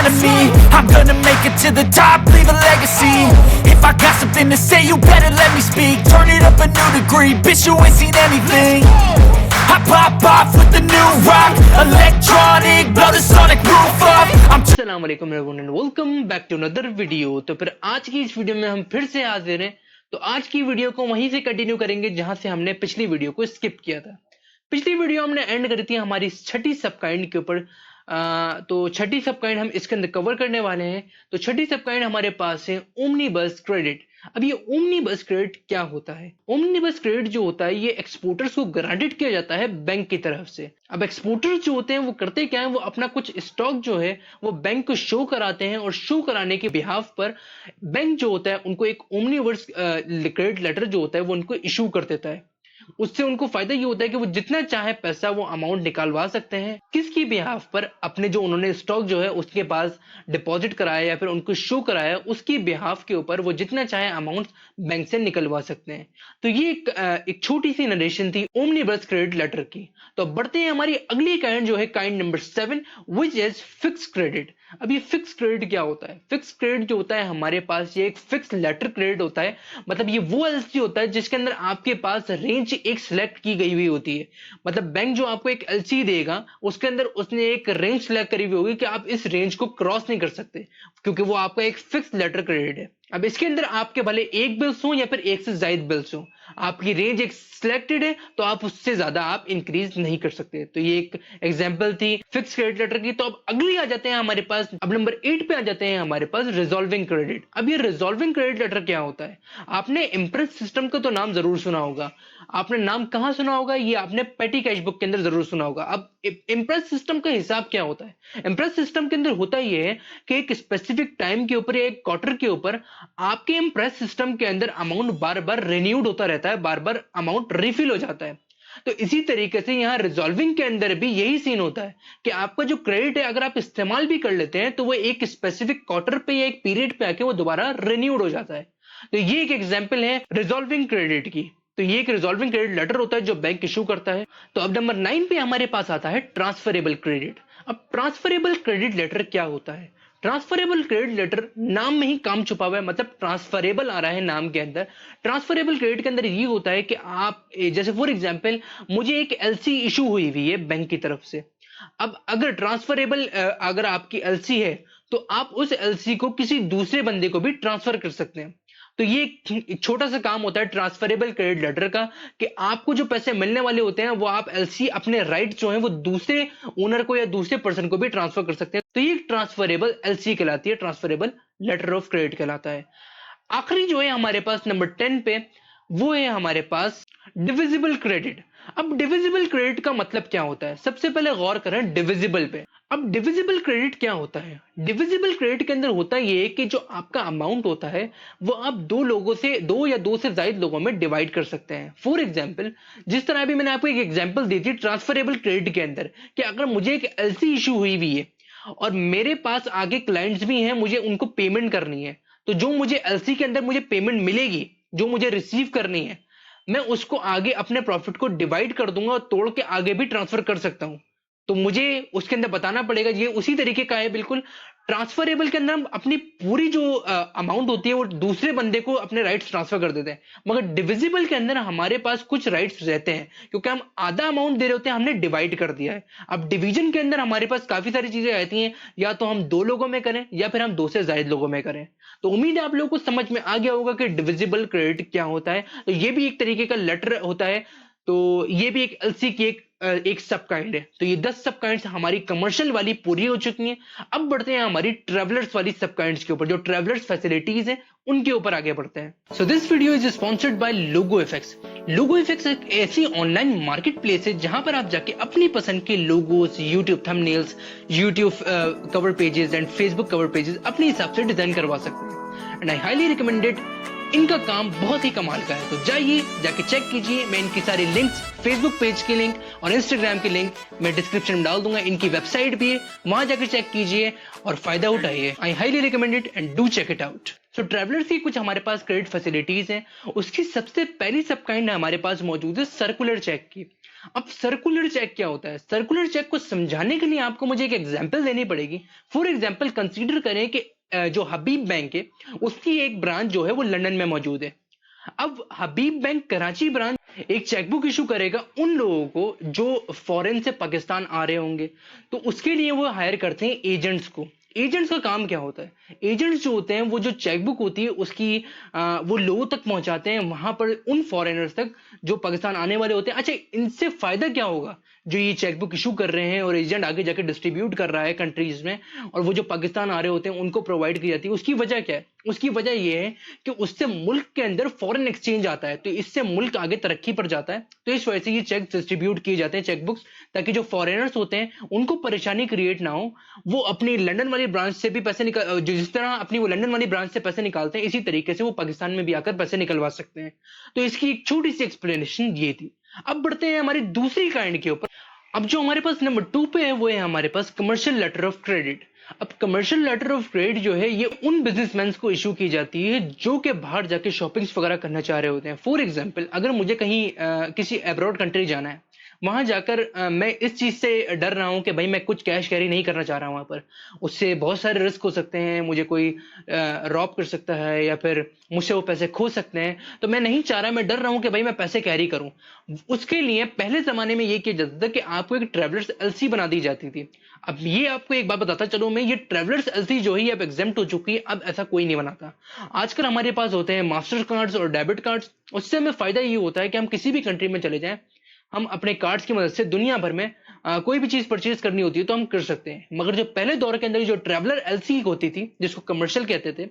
front of me. I'm gonna make it to the top, leave a legacy. If I got something to say, you better let me speak. Turn it up a new degree, bitch, you ain't seen anything. I pop off with the new rock, electronic, blow the sonic roof up. अस्सलाम वालेकुम everyone and welcome back to another video. तो फिर आज की इस video में हम फिर से हाजिर हैं। तो आज की वीडियो को वहीं से कंटिन्यू करेंगे जहां से हमने पिछली वीडियो को स्किप किया था। पिछली वीडियो हमने एंड करी थी हमारी छठी सब काइंड के ऊपर। तो छठी सब काइंड हम इसके अंदर कवर करने वाले हैं। तो छठी सब काइंड हमारे पास है ओमनीबस क्रेडिट। अब ये ओमनीबस क्रेडिट क्या होता है? ओमनीबस क्रेडिट जो होता है ये एक्सपोर्टर्स को ग्रांटेड किया जाता है बैंक की तरफ से। अब एक्सपोर्टर्स जो होते हैं वो करते क्या है, वो अपना कुछ स्टॉक जो है वो बैंक को शो कराते हैं और शो कराने के बिहाफ पर बैंक जो होता है उनको एक ओमनीबस क्रेडिट लेटर जो होता है वो उनको इशू कर देता है। उससे उनको फायदा ये होता है कि वो जितना चाहे पैसा वो अमाउंट निकालवा सकते हैं। किसकी बिहाफ पर? अपने जो उन्होंने स्टॉक जो है उसके पास डिपॉजिट कराया या फिर उनको शो कराया उसकी बिहाफ के ऊपर वो जितना चाहे अमाउंट बैंक से निकलवा सकते हैं। तो ये एक छोटी सी नरेशन थी ओमनीबस क्रेडिट लेटर की। तो अब बढ़ते हैं हमारी अगली काइंड जो है kind number 7 which is fix credit. अब ये फिक्स क्रेडिट क्या होता है? फिक्स क्रेडिट जो होता है हमारे पास ये एक फिक्स लेटर क्रेडिट होता है। मतलब ये वो एलसी होता है जिसके अंदर आपके पास रेंज एक सिलेक्ट की गई हुई होती है। मतलब बैंक जो आपको एक एलसी देगा उसके अंदर उसने एक रेंज सिलेक्ट करी हुई होगी कि आप इस रेंज को क्रॉस नहीं कर सकते, क्योंकि वो आपका एक फिक्स लेटर क्रेडिट है। अब इसके अंदर आपके भले एक बिल्स हो या फिर एक से ज्यादा बिल्स हो, आपकी रेंज एक सिलेक्टेड है तो आप उससे ज्यादा आप इंक्रीज नहीं कर सकते। तो ये एक एग्जांपल थी फिक्स क्रेडिट लेटर की। तो अब अगली आ जाते हैं हमारे पास, अब नंबर 8 पे आ जाते हैं हमारे पास रिजॉल्विंग क्रेडिट। अब ये रिजॉल्विंग क्रेडिट लेटर क्या होता है? आपने इम्प्रेस सिस्टम का तो नाम जरूर सुना होगा। आपने नाम कहां सुना होगा? ये आपने पेटी कैश बुक के अंदर जरूर सुना होगा। अब इम्प्रेस सिस्टम का हिसाब क्या होता है? इम्प्रेस सिस्टम के अंदर होता ये है कि एक स्पेसिफिक टाइम के ऊपर या एक क्वार्टर के ऊपर आपके इम्प्रेस सिस्टम के अंदर अमाउंट बार बार रिन्यूड होता रहता है, बार बार अमाउंट रिफिल हो जाता है। तो इसी तरीके से यहां रिजॉल्विंग के अंदर भी यही सीन होता है कि आपका जो क्रेडिट है अगर आप इस्तेमाल भी कर लेते हैं तो वो एक स्पेसिफिक क्वार्टर पे या एक पीरियड पे आके वो दोबारा रिन्यूड हो जाता है। तो ये एक एग्जांपल है रिजॉल्विंग क्रेडिट की। तो ये एक रिजॉल्विंग क्रेडिट लेटर होता है जो बैंक इशू करता है। तो अब नंबर 9 पे हमारे पास आता है ट्रांसफरेबल क्रेडिट। अब ट्रांसफरेबल क्रेडिट लेटर क्या होता है? ट्रांसफरेबल क्रेडिट लेटर नाम में ही काम छुपा हुआ है, मतलब ट्रांसफरेबल आ रहा है नाम के अंदर। ट्रांसफरेबल क्रेडिट के अंदर ये होता है कि आप जैसे फॉर एग्जांपल मुझे एक एलसी इशू हुई हुई है बैंक की तरफ से। अब अगर ट्रांसफरेबल अगर आपकी एलसी है तो आप उस एलसी को किसी दूसरे बंदे को भी ट्रांसफर कर सकते हैं। तो ये एक छोटा सा काम होता है ट्रांसफरेबल क्रेडिट लेटर का कि आपको जो पैसे मिलने वाले होते हैं वो आप एलसी अपने राइट जो है वो दूसरे ओनर को या दूसरे पर्सन को भी ट्रांसफर कर सकते हैं। तो ये ट्रांसफरेबल एलसी कहलाती है, ट्रांसफरेबल लेटर ऑफ क्रेडिट कहलाता है। आखिरी जो है हमारे पास नंबर 10 पे वो है हमारे पास डिविजिबल क्रेडिट। अब डिविजिबल क्रेडिट का मतलब क्या होता है? सबसे पहले गौर करें डिविजिबल पे। अब डिविजिबल क्रेडिट क्या होता है? डिविजिबल क्रेडिट के अंदर होता यह है कि जो आपका अमाउंट होता है वो आप दो लोगों से, दो या दो से ज्यादा लोगों में डिवाइड कर सकते हैं। फॉर एग्जांपल जिस तरह अभी मैंने आपको एक एग्जांपल दी थी ट्रांसफरेबल क्रेडिट के अंदर कि अगर मुझे एक एलसी इशू हुई हुई है और मेरे पास आगे क्लाइंट्स भी हैं, मुझे उनको पेमेंट करनी है, तो जो मुझे एलसी के अंदर मुझे पेमेंट मिलेगी, जो मुझे रिसीव करनी है, मैं उसको आगे अपने प्रॉफिट को डिवाइड कर दूंगा और तोड़ के आगे भी ट्रांसफर कर सकता हूं। तो मुझे उसके अंदर बताना पड़ेगा। ये उसी तरीके का है बिल्कुल। ट्रांसफरेबल के अंदर हम अपनी पूरी जो अमाउंट होती है वो दूसरे बंदे को अपने राइट्स ट्रांसफर कर देते हैं, मगर डिविजिबल के अंदर हमारे पास कुछ राइट्स रहते हैं क्योंकि हम आधा अमाउंट दे रहे होते हैं, हमने डिवाइड कर दिया है। अब डिवीजन के अंदर हमारे पास काफी सारी चीजें रहती हैं, या तो हम दो लोगों में करें या फिर हम दो से ज्यादा लोगों में करें। तो उम्मीद है आप लोगों को समझ में आ गया होगा कि डिविजिबल क्रेडिट क्या होता है। तो ये भी एक तरीके का लेटर होता है। तो ये भी एक एलसी की एक सब काइंड है। तो ये 10 सब काइंड्स हमारी कमर्शियल वाली पूरी हो चुकी हैं। अब बढ़ते हैं हमारी ट्रेवलर्स वाली सब काइंड्स के ऊपर, जो ट्रेवलर्स फैसिलिटीज हैं उनके ऊपर आगे बढ़ते हैं। So this video is sponsored by logo effects. Logo effects एक ऐसी ऑनलाइन मार्केट प्लेस है जहां पर आप जाके अपनी पसंद के logos, YouTube thumbnails, YouTube cover pages and Facebook cover pages अपने हिसाब से डिजाइन करवा सकते हैं। And I highly recommended. इनका काम बहुत ही कमाल का है। तो जाइए, जाके चेक कीजिए। मैं इनकी सारी लिंक्स, फेसबुक पेज की लिंक और इंस्टाग्राम की लिंक मैं डिस्क्रिप्शन में डाल दूंगा। इनकी वेबसाइट भी है, वहां जाकर चेक कीजिए और फायदा उठाइए। I highly recommend it and do check it out. तो ट्रैवलर्स की कुछ हमारे पास क्रेडिट फैसिलिटीज हैं। उसकी सबसे पहली सब काइंड हमारे पास मौजूद है सर्कुलर चेक की। अब सर्कुलर चेक क्या होता है? सर्कुलर चेक को समझाने के लिए आपको मुझे एक एग्जांपल देनी पड़ेगी। फॉर एग्जांपल कंसीडर करें कि जो हबीब बैंक है, उसकी एक ब्रांच जो है वो लंदन में मौजूद है। अब हबीब बैंक कराची ब्रांच एक चेकबुक इशू करेगा उन लोगों को जो फॉरेन से पाकिस्तान आ रहे होंगे। तो उसके लिए वो हायर करते हैं एजेंट्स को। एजेंट्स का काम क्या होता है? एजेंट्स जो होते हैं वो जो चेकबुक होती है उसकी वो लोगों तक पहुंचाते हैं, वहां पर उन फॉरेनर्स तक जो पाकिस्तान आने वाले होते हैं। अच्छा, इनसे फायदा क्या होगा? जो ये चेकबुक इशू कर रहे हैं और एजेंट आगे जाके डिस्ट्रीब्यूट कर रहा है कंट्रीज में, और वो जो पाकिस्तान आ रहे होते हैं उनको प्रोवाइड की जाती है, उसकी वजह क्या है? उसकी वजह यह है कि उससे मुल्क के अंदर फॉरेन एक्सचेंज आता है, तो इससे मुल्क आगे तरक्की पर जाता है। तो इस वजह से ये चेक डिस्ट्रीब्यूट किए जाते हैं, चेकबुक्स, ताकि जो फॉरेनर्स होते हैं उनको परेशानी क्रिएट ना हो। वो अपनी लंदन वाली ब्रांच से भी पैसे निकाल, जिस तरह अपनी वो लंदन वाली ब्रांच से पैसे निकालते हैं, इसी तरीके से वो पाकिस्तान में भी आकर पैसे निकलवा सकते हैं। तो इसकी एक छोटी सी एक्सप्लेनेशन ये थी। अब बढ़ते हैं हमारी दूसरी काइंड के ऊपर। अब जो हमारे पास नंबर 2 पे है वो है हमारे पास कमर्शियल लेटर ऑफ क्रेडिट। अब कमर्शियल लेटर ऑफ क्रेडिट जो है ये उन बिजनेसमैन को इशू की जाती है जो कि बाहर जाके शॉपिंग्स वगैरह करना चाह रहे होते हैं। फॉर एग्जांपल, अगर मुझे कहीं किसी अब्रॉड कंट्री जाना है, वहां जाकर मैं इस चीज से डर रहा हूं कि भाई मैं कुछ कैश कैरी नहीं करना चाह रहा हूं वहां पर, उससे बहुत सारे रिस्क हो सकते हैं, मुझे कोई रॉब कर सकता है या फिर मुझसे वो पैसे खो सकते हैं, तो मैं नहीं चाह रहा, मैं डर रहा हूं कि भाई मैं पैसे कैरी करूं। उसके लिए पहले जमाने में ये किया जाता था कि आपको एक ट्रेवलर्स एलसी बना दी जाती थी। अब ये आपको एक बात बताता चलो मैं, ये ट्रेवलर्स एलसी जो है ये अब एग्जेम्प्ट हो चुकी है, अब ऐसा कोई नहीं बनाता। आजकल हमारे पास होते हैं मास्टर कार्ड्स और डेबिट कार्ड्स। उससे हमें फायदा ये होता है कि हम किसी भी कंट्री में चले जाएं, हम अपने कार्ड्स की मदद से दुनिया भर में कोई भी चीज परचेज करनी होती है तो हम कर सकते हैं। मगर जो पहले दौर के अंदर जो ट्रैवलर एलसी होती थी, जिसको कमर्शियल कहते थे,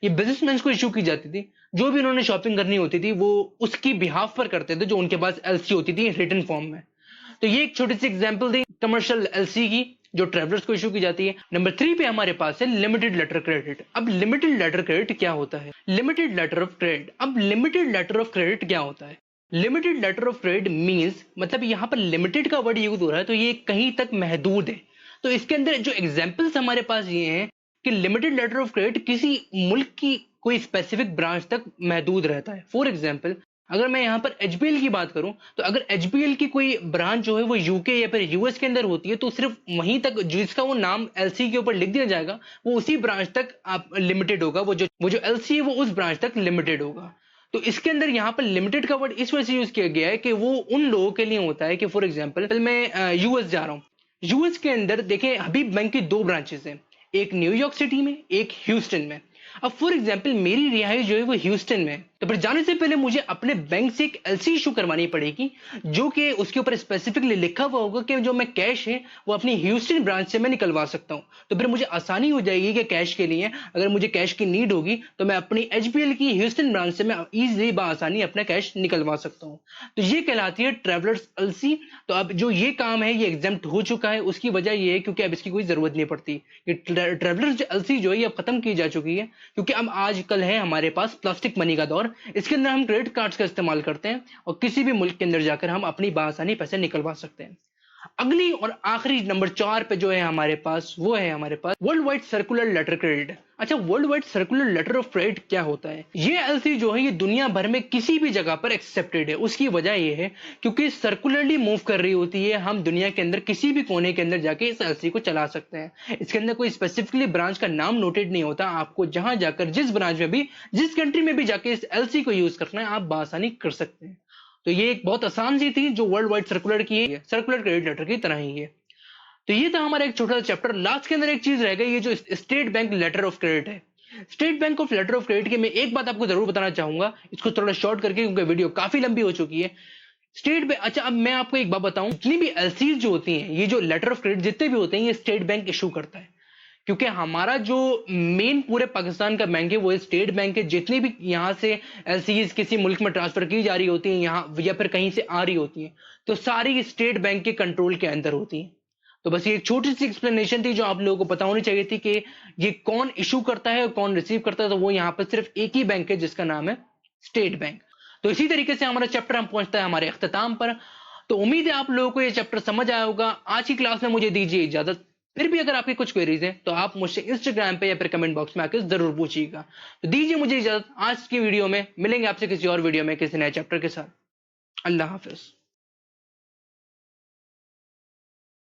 ये बिजनेसमैन को इशू की जाती थी। जो भी उन्होंने शॉपिंग करनी होती थी वो उसकी बिहाफ पर करते थे, जो उनके पास एलसी होती थी रिटन फॉर्म में। तो ये एक छोटी सी एग्जांपल थी कमर्शियल एलसी की, जो ट्रैवलर्स को इशू की जाती है। नंबर 3 पे हमारे पास है लिमिटेड लेटर क्रेडिट। अब लिमिटेड लेटर क्रेडिट क्या होता है? Limited letter of credit. अब लिमिटेड लेटर ऑफ क्रेडिट क्या होता है? Limited letter of credit means, मतलब यहां पर लिमिटेड का वर्ड यूज हो रहा है तो ये कहीं तक महदूद है। तो इसके अंदर जो एग्जांपल्स हमारे पास ये हैं कि लिमिटेड लेटर ऑफ क्रेडिट किसी मुल्क की कोई स्पेसिफिक ब्रांच तक महदूद रहता है। फॉर एग्जांपल, अगर मैं यहां पर एचबीएल की बात करूं, तो अगर एचबीएल की कोई ब्रांच जो है वो यूके या फिर यूएस के अंदर होती है, तो सिर्फ वहीं तक जिसका वो नाम एलसी के ऊपर लिख दिया जाएगा, वो उसी ब्रांच तक आप लिमिटेड होगा। वो जो एलसी है वो उस ब्रांच तक लिमिटेड होगा। तो इसके अंदर यहाँ पर लिमिटेड का वर्ड इस वजह से यूज किया गया है कि वो उन लोगों के लिए होता है कि फॉर एग्जांपल मैं यूएस जा रहा हूँ। यूएस के अंदर देखें, हबीब बैंक की 2 ब्रांचेस हैं, एक न्यूयॉर्क सिटी में, एक ह्यूस्टन में। अब फॉर एग्जांपल मेरी रिहाइश जो है वो ह्यूस्टन में है, तो फिर जाने से पहले मुझे अपने बैंक से एक एलसी इशू करवानी पड़ेगी, जो कि उसके ऊपर स्पेसिफिकली लिखा हुआ होगा कि जो मैं कैश है वो अपनी ह्यूस्टन ब्रांच से मैं निकलवा सकता हूं। तो फिर मुझे आसानी हो जाएगी कि कैश के लिए अगर मुझे कैश की नीड होगी तो मैं अपनी एचबीएल की ह्यूस्टन ब्रांच से मैं इजीली बासानी अपना कैश निकलवा सकता हूं। तो ये कहलाती है ट्रेवलर्स एलसी। तो अब जो ये काम है ये एग्जाम्प्ट हो चुका है, उसकी वजह ये है क्योंकि अब इसकी कोई जरूरत नहीं पड़ती। ये ट्रेवलर्स एलसी जो है ये अब खत्म की जा चुकी है, क्योंकि अब आजकल है हमारे पास प्लास्टिक मनी का दौर। इसके अंदर हम क्रेडिट कार्ड्स का इस्तेमाल करते हैं और किसी भी मुल्क के अंदर जाकर हम अपनी बासानी पैसे निकलवा सकते हैं। अगली और आखिरी नंबर 4 पे जो है हमारे पास, वो है हमारे पास world wide circular letter credit. अच्छा, world wide circular letter of credit क्या होता है? ये एलसी जो है ये दुनिया भर में किसी भी जगह पर एक्सेप्टेड है। उसकी वजह ये है क्योंकि सर्कुलरली मूव कर रही होती है, हम दुनिया के अंदर किसी भी कोने के अंदर जाके इस एलसी को चला सकते हैं। इसके अंदर कोई स्पेसिफिकली ब्रांच का नाम नोटेड नहीं होता, आपको जहां जाकर जिस ब्रांच में भी, जिस कंट्री में भी जाके इस एलसी को यूज करना है आप बासानी कर सकते हैं। तो ये एक बहुत आसान सी थी जो वर्ल्ड वाइड सर्कुलर की है, सर्कुलर क्रेडिट लेटर की तरह ही है। तो ये था हमारा एक छोटा सा चैप्टर। लास्ट के अंदर एक चीज रह गई, ये जो State Bank letter of credit है। State Bank of letter of credit की मैं एक बात आपको जरूर बताना चाहूंगा, इसको थोड़ा शॉर्ट करके क्योंकि वीडियो काफी लंबी हो चुकी है। स्टेट बैंक, अच्छा अब मैं आपको एक बात बताऊं, जितनी भी एलसीज जो होती हैं, ये जो लेटर ऑफ क्रेडिट जितने भी होते हैं ये स्टेट बैंक इशू करता है, क्योंकि हमारा जो मेन पूरे पाकिस्तान का बैंक है वो स्टेट बैंक है। जितनी भी यहाँ से एलसीज किसी मुल्क में ट्रांसफर की जा रही होती हैं यहाँ या फिर कहीं से आ रही होती हैं, तो सारी स्टेट बैंक के कंट्रोल के अंदर होती हैं। तो बस ये एक छोटी सी एक्सप्लेनेशन थी जो आप लोगों को पता होनी चाहिए थी कि ये कौन इशू करता है और कौन रिसीव करता है। तो वो यहाँ पर सिर्फ एक ही बैंक है जिसका नाम है स्टेट बैंक। तो इसी तरीके से हमारा चैप्टर हम पहुंचता है हमारे अख्ताम पर। तो उम्मीद है आप लोगों को ये चैप्टर समझ आया होगा। आज की क्लास में मुझे दीजिए इजाजत। फिर भी अगर आपकी कुछ क्वेरीज हैं तो आप मुझसे इंस्टाग्राम पे या फिर कमेंट बॉक्स में आकर जरूर पूछिएगा। तो दीजिए मुझे इजाजत आज की वीडियो में। मिलेंगे आपसे किसी और वीडियो में किसी नए चैप्टर के साथ। अल्लाह हाफिज।